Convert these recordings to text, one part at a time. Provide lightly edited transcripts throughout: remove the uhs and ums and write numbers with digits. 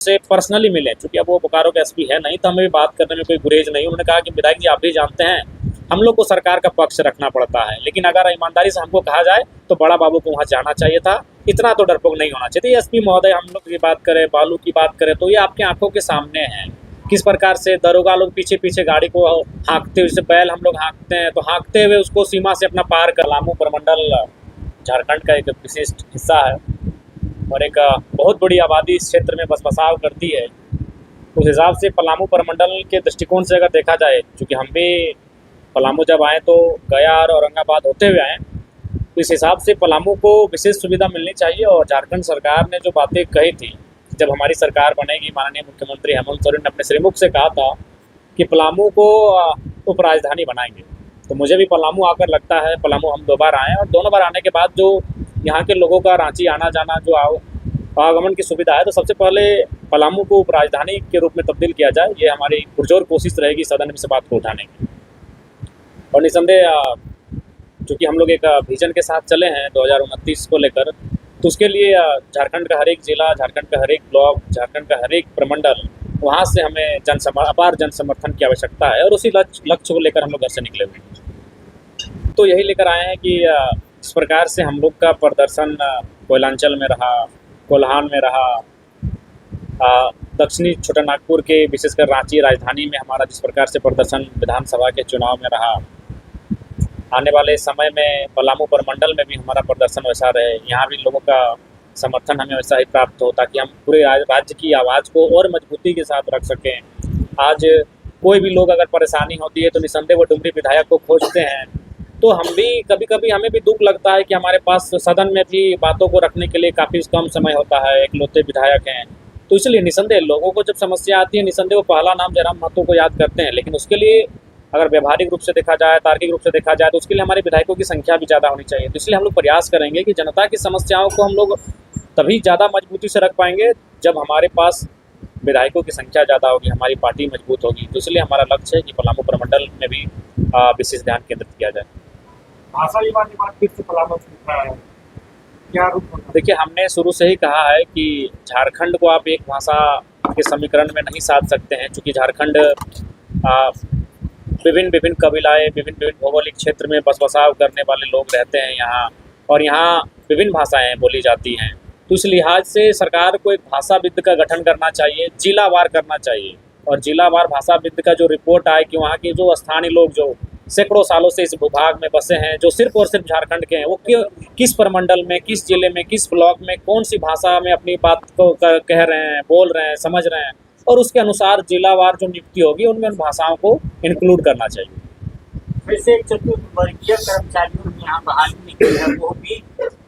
से पर्सनली मिले, चूँकि अब वो बोकारो के एसपी है नहीं, तो हमें भी बात करने में कोई गुरेज नहीं। उन्होंने कहा कि विधायक जी आप भी जानते हैं, हम लोग को सरकार का पक्ष रखना पड़ता है, लेकिन अगर ईमानदारी से हमको कहा जाए तो बड़ा बाबू को वहाँ जाना चाहिए था, इतना तो डरपोक नहीं होना चाहिए। एसपी महोदय हम लोग की बात करें, बालू की बात करें, तो ये आपकी आंखों के सामने है किस प्रकार से दरोगा लोग पीछे पीछे गाड़ी को हाँकते हुए, जैसे बैल हम लोग हाँकते हैं तो हाँकते हुए उसको सीमा से अपना पार कर। पलामू प्रमंडल झारखंड का एक विशिष्ट हिस्सा है और एक बहुत बड़ी आबादी इस क्षेत्र में बसाव करती है। उस हिसाब से पलामू प्रमंडल के दृष्टिकोण से अगर देखा जाए, क्योंकि हम भी पलामू जब आए तो गया और औरंगाबाद होते हुए आए, तो इस हिसाब से पलामू को विशेष सुविधा मिलनी चाहिए। और झारखंड सरकार ने जो बातें कही थी, जब हमारी सरकार बनेगी, माननीय मुख्यमंत्री हेमंत सोरेन ने अपने श्रीमुख से कहा था कि पलामू को उपराजधानी बनाएंगे, तो मुझे भी पलामू आकर लगता है, पलामू हम 2 बार आए और दोनों बार आने के बाद जो यहाँ के लोगों का रांची आना जाना जो आवागमन की सुविधा है, तो सबसे पहले पलामू को उपराजधानी के रूप में तब्दील किया जाए। ये हमारी पुरजोर कोशिश रहेगी सदन में से बात को उठाने की। और निसंदेह चूँकि हम लोग एक विजन के साथ चले हैं 2029 को लेकर, तो उसके लिए झारखंड का हर एक जिला, झारखंड का हर एक ब्लॉक, झारखंड का हर एक प्रमंडल, वहाँ से हमें अपार जन समर्थन की आवश्यकता है और उसी लक्ष्य को लेकर हम लोग घर से निकले हुए हैं। तो यही लेकर आए हैं कि इस प्रकार से हम लोग का प्रदर्शन कोयलांचल में रहा, कोल्हान में रहा, दक्षिणी छोटानागपुर के विशेषकर रांची राजधानी में हमारा जिस प्रकार से प्रदर्शन विधानसभा के चुनाव में रहा, आने वाले समय में पलामू प्रमंडल में भी हमारा प्रदर्शन वैसा रहे, यहाँ भी लोगों का समर्थन हमें वैसा ही प्राप्त हो, ताकि हम पूरे राज्य की आवाज़ को और मजबूती के साथ रख सकें। आज कोई भी लोग अगर परेशानी होती है तो निसंदेह वो डुमरी विधायक को खोजते हैं। तो हम भी कभी कभी हमें भी दुख लगता है कि हमारे पास सदन में भी बातों को रखने के लिए काफ़ी कम समय होता है, इकलौते विधायक हैं। तो इसलिए निसंदेह लोगों को जब समस्या आती है, निसंदेह वो पहला नाम जयराम महतो को याद करते हैं, लेकिन उसके लिए अगर व्यवहारिक रूप से देखा जाए, तार्किक रूप से देखा जाए, तो उसके लिए हमारे विधायकों की संख्या भी ज़्यादा होनी चाहिए। तो इसलिए हम लोग प्रयास करेंगे कि जनता की समस्याओं को हम लोग तभी ज़्यादा मजबूती से रख पाएंगे जब हमारे पास विधायकों की संख्या ज़्यादा होगी, हमारी पार्टी मजबूत होगी। तो इसलिए हमारा लक्ष्य है कि पलामू प्रमंडल में भी विशेष ध्यान केंद्रित किया जाए। भाषा विवाद फिर से पलामू से उठा है, क्या रूप होगा? देखिए, हमने शुरू से ही कहा है कि झारखंड को आप एक भाषा के समीकरण में नहीं साध सकते हैं, क्योंकि झारखंड विभिन्न कबीलाएँ, विभिन्न भौगोलिक क्षेत्र में बसाव करने वाले लोग रहते हैं यहाँ, और यहाँ विभिन्न भाषाएँ बोली जाती हैं। तो इस लिहाज से सरकार को एक भाषाविद का गठन करना चाहिए, जिलावार करना चाहिए, और जिलावार भाषाविद का जो रिपोर्ट आए कि वहाँ के जो स्थानीय लोग जो सैकड़ों सालों से इस भूभाग में बसे हैं, जो सिर्फ और सिर्फ झारखंड के हैं, वो किस प्रमंडल में, किस जिले में, किस ब्लॉक में कौन सी भाषा में अपनी बात को कह रहे हैं, बोल रहे हैं, समझ रहे हैं, और उसके अनुसार जिलावार जो नियुक्ति होगी उनमें उन भाषाओं को इंक्लूड करना चाहिए। वैसे एक चतुर्वर्गीय कर्मचारियों की यहाँ बहाली निकली है, वो भी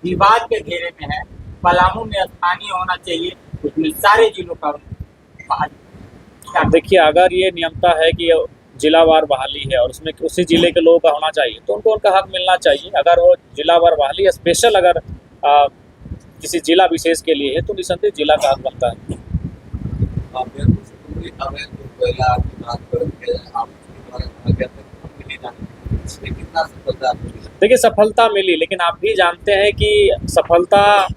विवाद के घेरे में है। पलामू में स्थानीय होना चाहिए, उसमें सारे जिलों का बहाली। देखिए, अगर ये नियमता है कि जिलावार बहाली है और उसमें उसी जिले के लोगों का होना चाहिए, तो उनको उनका हक मिलना चाहिए। अगर वो जिलावार बहाली स्पेशल अगर किसी जिला विशेष के लिए है, तो निसंदेह जिला का हक बनता है। देखिए, सफलता मिली, लेकिन आप भी जानते हैं कि सफलता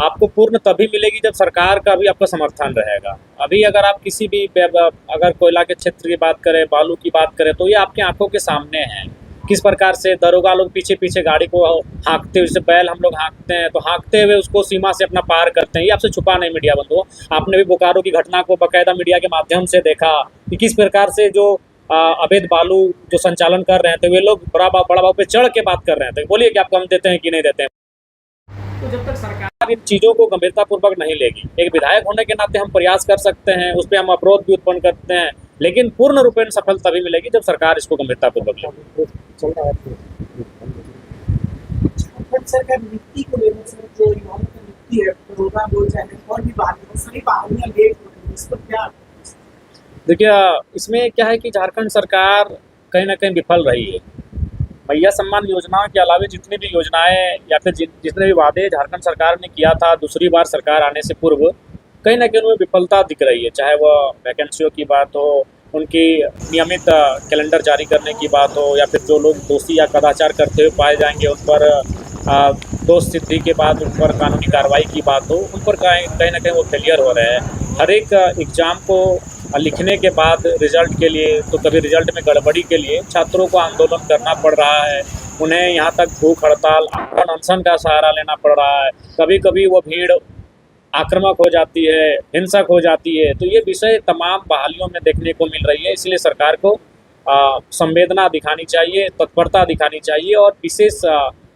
आपको पूर्ण तभी मिलेगी जब सरकार का भी आपका समर्थन रहेगा। अभी अगर आप किसी भी अगर कोयला के क्षेत्र की बात करें, बालू की बात करें, तो ये आपकी आंखों के सामने है किस प्रकार से दरोगा लोग पीछे पीछे गाड़ी को हाँकते हुए, जैसे बैल हम लोग हाँकते हैं तो हाँकते हुए उसको सीमा से अपना पार करते हैं। ये आपसे छुपा नहीं मीडिया बंधुओं, आपने भी बोकारो की घटना को बाकायदा मीडिया के माध्यम से देखा कि किस प्रकार से जो अवैध बालू जो संचालन कर रहे थे, वे लोग बड़ा बाबू पे चढ़ के बात कर रहे थे। बोलिए कि आपको हम देते हैं कि नहीं देते हैं। तो जब तक सरकार इन चीज़ों को गंभीरतापूर्वक नहीं लेगी, एक विधायक होने के नाते हम प्रयास कर सकते हैं, उस पर हम अवरोध भी उत्पन्न करते हैं, लेकिन पूर्ण रूपेण सफल तभी मिलेगी जब सरकार इसको गंभीरतापूर्वक लेगी। सरकार नीति को लेकर जो युवाओं की नीति है, कोरोना बोल जाए और भी बात सारी बहालियां लेट हो रही है, इस पर क्या? देखिए, इसमें क्या है कि झारखंड सरकार कहीं ना कहीं विफल रही है। मैया सम्मान योजना के अलावा जितनी भी योजनाएं या फिर जितने भी वादे झारखंड सरकार ने किया था दूसरी बार सरकार आने से पूर्व, कहीं ना कहीं उनमें विफलता दिख रही है। चाहे वह वैकेंसियों की बात हो, उनकी नियमित कैलेंडर जारी करने की बात हो, या फिर जो लोग दोषी या कदाचार करते हुए पाए जाएंगे उन पर दोष सिद्धि के बाद उन पर कानूनी कार्रवाई की बात हो, उन पर कहीं ना कहीं वो फेलियर हो रहे हैं। हर एक एग्ज़ाम को लिखने के बाद रिज़ल्ट के लिए, तो कभी रिज़ल्ट में गड़बड़ी के लिए छात्रों को आंदोलन करना पड़ रहा है। उन्हें यहाँ तक भूख हड़ताल, आंदोलन, अनशन का सहारा लेना पड़ रहा है। कभी कभी वो भीड़ आक्रामक हो जाती है, हिंसक हो जाती है। तो ये विषय तमाम बहालियों में देखने को मिल रही है। इसलिए सरकार को संवेदना दिखानी चाहिए, तत्परता दिखानी चाहिए और विशेष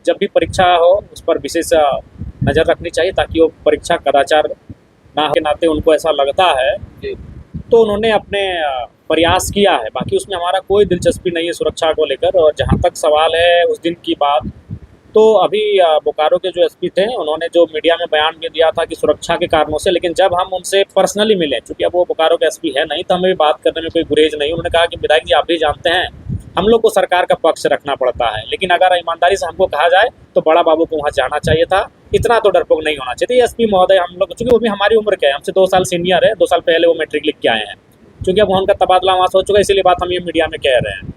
जब भी परीक्षा हो उस पर विशेष नज़र रखनी चाहिए, ताकि वो परीक्षा कदाचार ना के नाते उनको ऐसा लगता है तो उन्होंने अपने प्रयास किया है। बाकी उसमें हमारा कोई दिलचस्पी नहीं है सुरक्षा को लेकर। और जहाँ तक सवाल है उस दिन की बात, तो अभी बोकारो के जो एसपी थे उन्होंने जो मीडिया में बयान भी दिया था कि सुरक्षा के कारणों से, लेकिन जब हम उनसे पर्सनली मिले, चूँकि अब वो बोकारो के एसपी है नहीं, तो हमें भी बात करने में कोई गुरेज नहीं। उन्होंने कहा कि विधायक जी आप भी जानते हैं हम लोग को सरकार का पक्ष रखना पड़ता है, लेकिन अगर ईमानदारी से हमको कहा जाए तो बड़ा बाबू को वहाँ जाना चाहिए था, इतना तो डरपोक नहीं होना चाहिए। एसपी महोदय हम लोग, चूँकि वो भी हमारी उम्र के हैं, हमसे 2 साल सीनियर है, 2 साल पहले वो मैट्रिक लिख के आए हैं। चूँकि अब उनका तबादला वहाँ से हो चुका है, इसीलिए बात हम ये मीडिया में कह रहे हैं।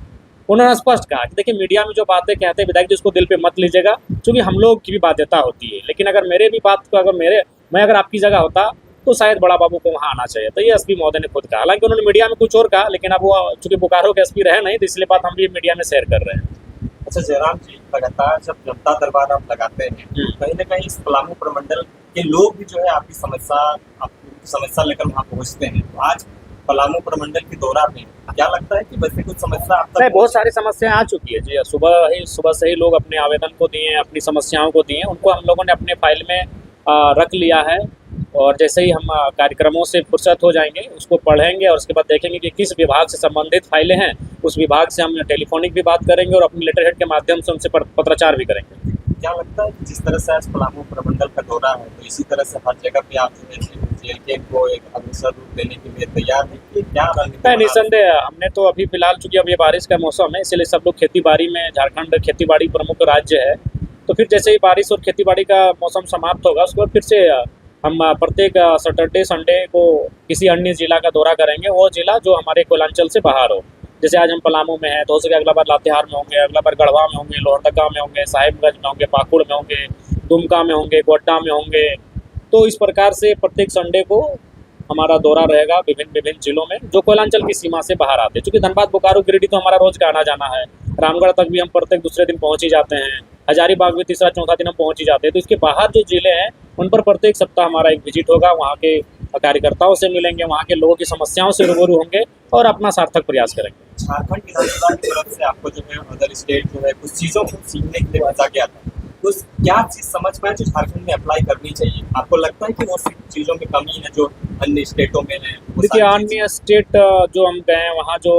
उन्होंने स्पष्ट कहा कि देखिए मीडिया में जो बातें कहते हैं विधायक जी उसको दिल पे मत लीजिएगा, क्योंकि हम लोग की भी बाध्यता होती है। लेकिन अगर मेरे भी बात को मैं अगर आपकी जगह होता तो शायद बड़ा बाबू को वहाँ आना चाहिए। तो ये एसपी महोदय ने खुद कहा। हालांकि उन्होंने मीडिया में कुछ और कहा, लेकिन अब वो चूँकि बोकारो के एसपी रहे नहीं, तो इसलिए बात हम भी मीडिया में शेयर कर रहे हैं। अच्छा जयराम जी, लगातार जब जनता दरबार आप लगाते हैं कहीं ना कहीं इस पलामू प्रमंडल के लोग भी जो है आपकी समस्या लेकर वहाँ पहुँचते हैं। तो आज पलामू प्रमंडल के दौरा में क्या लगता है कि वैसे कुछ समस्या आप नहीं, बहुत सारी समस्याएं आ चुकी है जी। सुबह से ही लोग अपने आवेदन को दिए हैं, अपनी समस्याओं को दिए हैं, उनको हम लोगों ने अपने फाइल में रख लिया है। और जैसे ही हम कार्यक्रमों से फुर्सत हो जाएंगे उसको पढ़ेंगे और उसके बाद देखेंगे कि किस विभाग से संबंधित फाइलें हैं, उस विभाग से हम टेलीफोनिक भी बात करेंगे और अपनी लेटर हेड के माध्यम से उनसे पत्राचार भी करेंगे। क्या लगता है कि जिस तरह से आज पलामू प्रमंडल का दौरा है, तो इसी तरह से हर जगह पे आप जो है जेल को एक अग्रसर रूप देने के लिए तैयार है कि क्या रणनीति? नहीं, निसंदेह हमने तो अभी फिलहाल, चूँकि अब ये बारिश का मौसम है, इसलिए सब लोग खेती बाड़ी में, झारखंड खेती बाड़ी प्रमुख राज्य है, तो फिर जैसे ही बारिश और खेती बाड़ी का मौसम समाप्त होगा उसके बाद फिर से हम प्रत्येक सैटरडे संडे को किसी अन्य जिला का दौरा करेंगे, वो जिला जो हमारे कोयलांचल से बाहर हो। जैसे आज हम पलामू में हैं, तो हो सके अगला बार लातेहार में होंगे, अगला बार गढ़वा में होंगे, लोहरदगा में होंगे, साहिबगंज में होंगे, पाकुड़ में होंगे, दुमका में होंगे, गोड्डा में होंगे। तो इस प्रकार से प्रत्येक संडे को हमारा दौरा रहेगा विभिन्न जिलों में जो कोयलांचल की सीमा से बाहर आते हैं। चूँकि धनबाद, बोकारो, गिरिडीह तो हमारा रोज का आना जाना है। रामगढ़ तक भी हम प्रत्येक दूसरे दिन पहुँच ही जाते हैं। हजारीबाग भी तीसरा चौथा दिन हम पहुँच ही जाते हैं। तो इसके बाहर जो जिले हैं उन पर प्रत्येक सप्ताह हमारा एक विजिट होगा। वहाँ के कार्यकर्ताओं से मिलेंगे, वहाँ के लोगों की समस्याओं से रूबरू होंगे और अपना सार्थक प्रयास करेंगे। झारखंड विधानसभा की तरफ से आपको जो है अदर स्टेट जो है कुछ चीज़ों को सीखने के लिए भेजा गया था, तो क्या चीज़ समझ में जो झारखंड में अप्लाई करनी चाहिए? आपको लगता है कि वो चीज़ों में कमी है जो अन्य स्टेटों में है? देखिए, अन्य स्टेट जो हम गए वहाँ जो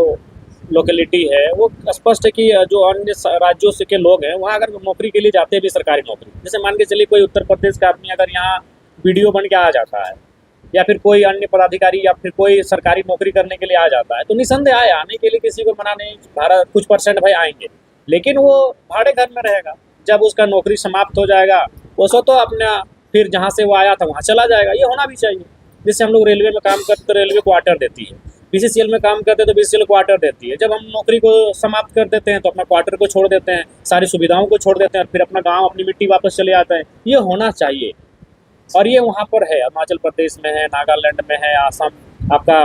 लोकेलिटी है वो स्पष्ट है कि जो अन्य राज्यों से के लोग हैं वहाँ अगर नौकरी के लिए जाते हैं भी सरकारी नौकरी, जैसे मान के चलिए कोई उत्तर प्रदेश का आदमी अगर यहाँ बीडीओ बन के आ जाता है या फिर कोई अन्य पदाधिकारी या फिर कोई सरकारी नौकरी करने के लिए आ जाता है, तो निसंदेह आए, आने के लिए किसी को मना नहीं, भारत कुछ % भाई आएंगे, लेकिन वो भाड़े घर में रहेगा। जब उसका नौकरी समाप्त हो जाएगा वो सो तो अपना फिर जहाँ से वो आया था वहाँ चला जाएगा। ये होना भी चाहिए। जैसे हम लोग रेलवे में काम करते तो रेलवे क्वार्टर देती है, बीसीसीएल में काम करते तो बीसीसीएल क्वार्टर देती है। जब हम नौकरी को समाप्त कर देते हैं तो अपना क्वार्टर को छोड़ देते हैं, सारी सुविधाओं को छोड़ देते हैं और फिर अपना गांव, अपनी मिट्टी वापस चले आते हैं। ये होना चाहिए और ये वहाँ पर है। अरुणाचल प्रदेश में है, नागालैंड में है, आसाम, आपका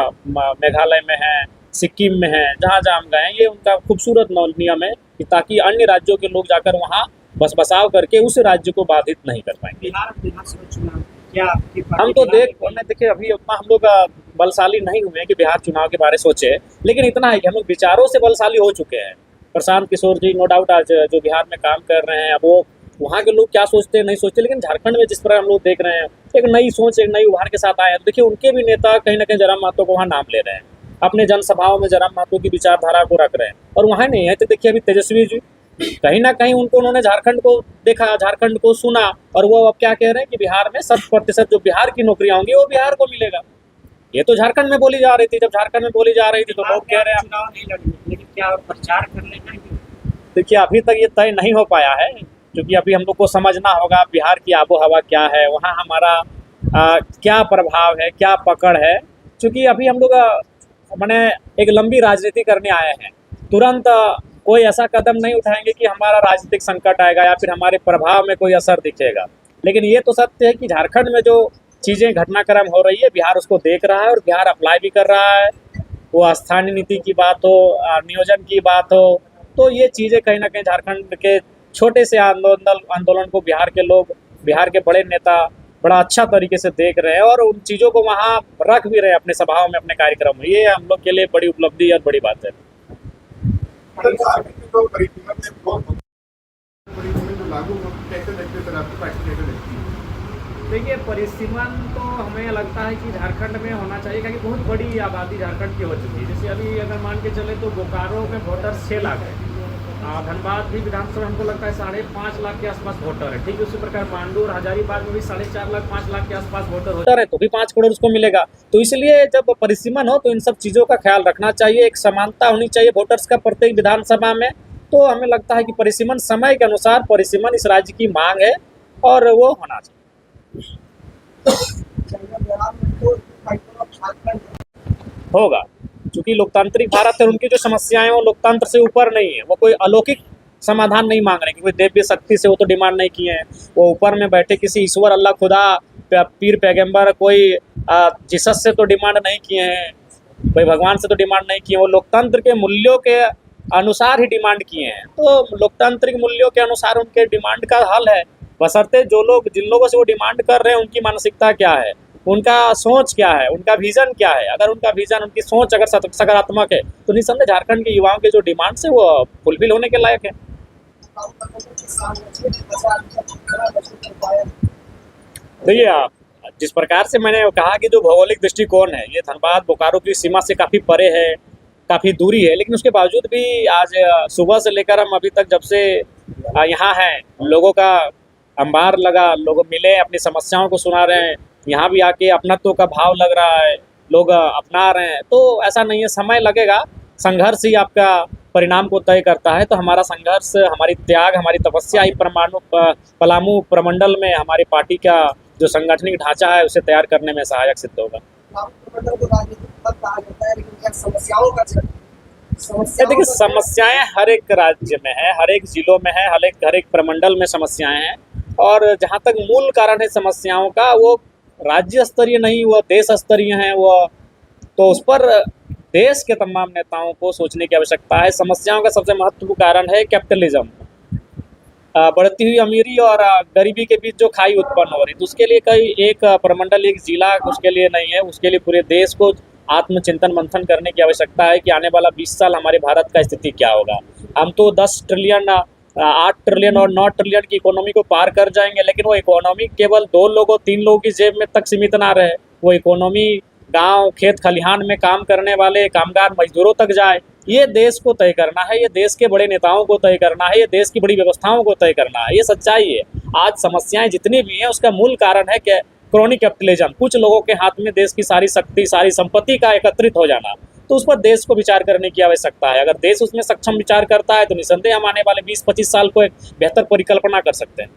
मेघालय में है, सिक्किम में है, जहाँ जहाँ हम गए, ये उनका खूबसूरत नियम है कि ताकि अन्य राज्यों के लोग जाकर वहाँ बसाव करके उस राज्य को बाधित नहीं कर पाएंगे। हम तो देखिए अभी उतना हम लोग बलशाली नहीं हुए कि बिहार चुनाव के बारे में सोचे, लेकिन इतना है कि हम लोग विचारों से बलशाली हो चुके हैं। प्रशांत किशोर जी नो डाउट आज जो बिहार में काम कर रहे हैं, अब वो वहाँ के लोग क्या सोचते हैं नहीं सोचते, लेकिन झारखंड में जिस तरह हम लोग देख रहे हैं एक नई सोच, एक नई उभार के साथ आए हैं। तो देखिए उनके भी नेता कहीं ना कहीं जयराम महतो को वहाँ नाम ले रहे हैं, अपने जनसभाओं में जयराम महतो की विचारधारा को रख रहे हैं और वहाँ नहीं है। तो देखिए अभी तेजस्वी जी कहीं ना कहीं उन्होंने झारखंड को देखा, झारखंड को सुना और वो अब क्या कह रहे हैं कि बिहार में 100% जो बिहार की नौकरियां होंगी वो बिहार को मिलेगा। ये तो झारखंड में बोली जा रही थी, जब झारखंड में बोली जा रही थी तो लोग कह रहे हैं चुनाव नहीं लड़ेंगे, लेकिन क्या प्रचार कर लेना? देखिए अभी तक ये तय नहीं हो पाया है, क्योंकि अभी हम लोग को समझना होगा बिहार की आबो हवा क्या है, वहाँ हमारा क्या प्रभाव है, क्या पकड़ है। क्योंकि अभी हम लोग मैंने एक लंबी राजनीति करने आए हैं, तुरंत कोई ऐसा कदम नहीं उठाएंगे कि हमारा राजनीतिक संकट आएगा या फिर हमारे प्रभाव में कोई असर दिखेगा। लेकिन ये तो सत्य है कि झारखंड में जो चीज़ें घटनाक्रम हो रही है, बिहार उसको देख रहा है और बिहार अप्लाई भी कर रहा है। वो स्थानीय नीति की बात हो, नियोजन की बात हो, तो ये चीज़ें कहीं ना कहीं झारखंड के छोटे से आंदोलन को बिहार के लोग, बिहार के बड़े नेता बड़ा अच्छा तरीके से देख रहे हैं और उन चीज़ों को वहाँ रख भी रहे हैं अपने सभाओं में, अपने कार्यक्रम में। ये हम लोग के लिए बड़ी उपलब्धि और बड़ी बात है। देखिए, परिसीमन तो हमें लगता है कि झारखंड में होना चाहिए, क्योंकि बहुत बड़ी आबादी झारखंड की हो चुकी है। जैसे अभी अगर मान के चले तो बोकारो में वोटर 6 लाख है, धनबाद भी विधानसभा हमको लगता है 5.5 लाख के आसपास वोटर है। ठीक उसी प्रकार पांडु और हजारीबाग में भी 4.5 लाख 5 लाख के आसपास वोटर है, तो भी 5 करोड़ उसको मिलेगा। तो इसलिए जब परिसीमन हो तो इन सब चीज़ों का ख्याल रखना चाहिए, एक समानता होनी चाहिए वोटर्स का प्रत्येक विधानसभा में। तो हमें लगता है कि परिसीमन समय के अनुसार परिसीमन इस राज्य की मांग है और वो होना चाहिए। होगा, क्योंकि लोकतांत्रिक भारत है, उनकी जो समस्याएं वो लोकतंत्र से ऊपर नहीं है। वो कोई अलौकिक समाधान नहीं मांग रहे कि कोई देव्य शक्ति से वो तो डिमांड नहीं किए हैं। वो ऊपर में बैठे किसी ईश्वर, अल्लाह, खुदा, पीर पैगंबर, कोई जीसस से तो डिमांड नहीं किए हैं, कोई भगवान से तो डिमांड नहीं किए। वो लोकतंत्र के मूल्यों के अनुसार ही डिमांड किए हैं। तो लोकतांत्रिक मूल्यों के अनुसार उनके डिमांड का हल है, बशर्ते जिन लोगों से वो डिमांड कर रहे हैं उनकी मानसिकता क्या है, उनका सोच क्या है, उनका विजन क्या है। अगर उनका विजन, उनकी सोच अगर सकारात्मक है तो निसंदेह झारखंड के युवाओं के जो डिमांड्स है वो फुलफिल होने के लायक है। देखिए, जिस प्रकार से मैंने कहा कि जो भौगोलिक दृष्टिकोण है ये धनबाद बोकारो की सीमा से काफ़ी परे है, काफ़ी दूरी है, लेकिन उसके बावजूद भी आज सुबह से लेकर हम अभी तक जब से यहाँ हैं, लोगों का अंबार लगा, लोग मिले, अपनी समस्याओं को सुना रहे हैं, यहाँ भी आके अपनत्व का भाव लग रहा है, लोग अपना रहे हैं। तो ऐसा नहीं है, समय लगेगा, संघर्ष ही आपका परिणाम को तय करता है। तो हमारा संघर्ष, हमारी त्याग, हमारी तपस्या ही पलामू प्रमंडल में हमारी पार्टी का जो संगठनिक ढांचा है उसे तैयार करने में सहायक सिद्ध होगा। देखिए, समस्याएं हर एक राज्य में है, हर एक जिलों में है, हर एक प्रमंडल में समस्याएं हैं। और जहाँ तक मूल कारण है समस्याओं का, वो राज्य स्तरीय नहीं, वो देश स्तरीय है। वो तो उस पर देश के तमाम नेताओं को सोचने की आवश्यकता है। समस्याओं का सबसे महत्वपूर्ण कारण है कैपिटलिज्म, बढ़ती हुई अमीरी और गरीबी के बीच जो खाई उत्पन्न हो रही। तो उसके लिए कोई एक प्रमंडल, एक जिला उसके लिए नहीं है, उसके लिए पूरे देश को आत्मचिंतन मंथन करने की आवश्यकता है कि आने वाला 20 साल हमारे भारत का स्थिति क्या होगा। हम तो 10 ट्रिलियन, 8 ट्रिलियन और 9 ट्रिलियन की इकोनॉमी को पार कर जाएंगे, लेकिन वो इकोनॉमी केवल 2 लोगों 3 लोगों की जेब में तक सीमित ना रहे। वो इकोनॉमी गांव, खेत खलिहान में काम करने वाले कामगार मजदूरों तक जाए। ये देश को तय करना है, ये देश के बड़े नेताओं को तय करना है, ये देश की बड़ी व्यवस्थाओं को तय करना है। ये सच्चाई है। आज समस्याएं जितनी भी हैं उसका मूल कारण है कि क्रॉनिक कैपिटलिज्म, कुछ लोगों के हाथ में देश की सारी शक्ति, सारी संपत्ति का एकत्रित हो जाना। तो उस पर देश को विचार करने की आवश्यकता है। अगर देश उसमें सक्षम विचार करता है तो निसंदेह हम आने वाले 20-25 साल को एक बेहतर परिकल्पना कर सकते हैं।